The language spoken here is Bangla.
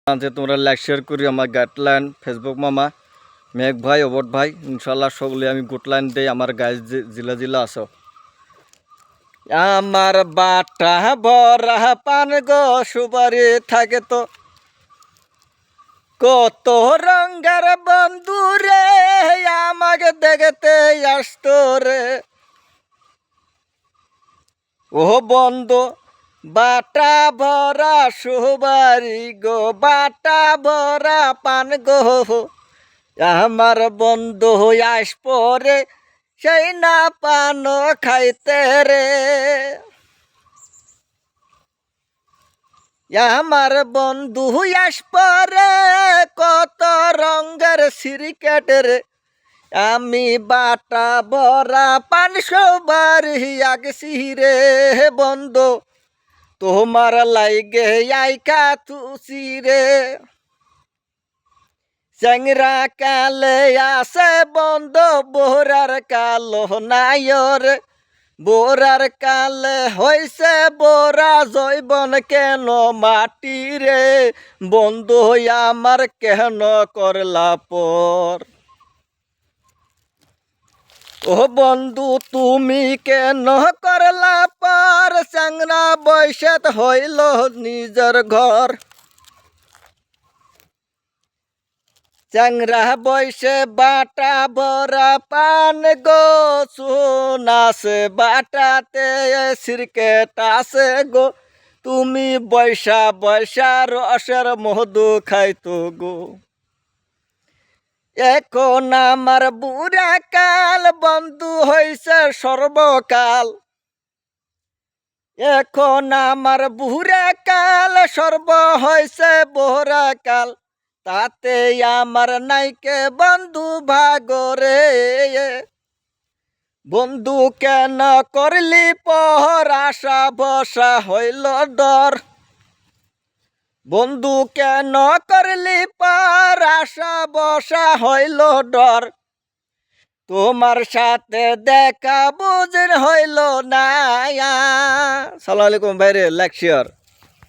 যে তোমরা লাইক শেয়ার করি আমার গাইডলাইন ফেসবুক মামা মেঘ ভাই অবট ভাই ইনশাল্লাহ সকলে আমি গুডলাইন দেই আমার গাইজ জিলা জিলা আছো আমার বাটা ভরা পান গো সুপারি থাকে তো কত রঙের বন্ধু রে আমাকে দেখতে আসতো রে ও বন্ধু বাটা ভরা সুবারি গো বাটা ভরা পান গো আমার বন্ধু আস পরে সেই না পান খাইতে রে আমার বন্ধু আস পরে কত রঙের সিরিকেট রে আমি বাটা ভরা পান সুবারি আগছি রে বন্ধু তোমার লাইগে আইকা তুসি রে চ্যাংরা কালে আসে বন্ধ বোরার কালো নায়র বোরার কালে হইছে বোরা জৈবন কেন মাটি রে বন্ধু আমার কেন করলা পর ও বন্ধু তুমি কেন করলা পর চ্যাংরা বৈশাত হইল নিজের ঘর চ্যাংরা বয়সে বাটা ভরা পান গো সোনাসে বাটাতে সিরকেট আছে গো তুমি বৈশা বৈশা রসের মধু খাইতো গো এখন আমার বুড়া কাল বন্ধু হইছে সর্বকাল এখন আমার বুড়া কাল সর্ব হইছে বোরা কাল তাতে আমার নাইকে বন্ধু ভাগরে বন্ধু কেন করলি পহর আশা বসা হইল ডর বন্ধু কেন করলি পর আশা বসা হইল ডর তোমার সাথে দেখা বুঝ হইল না সালাম আলাইকুম ভাইরে লাইক শেয়ার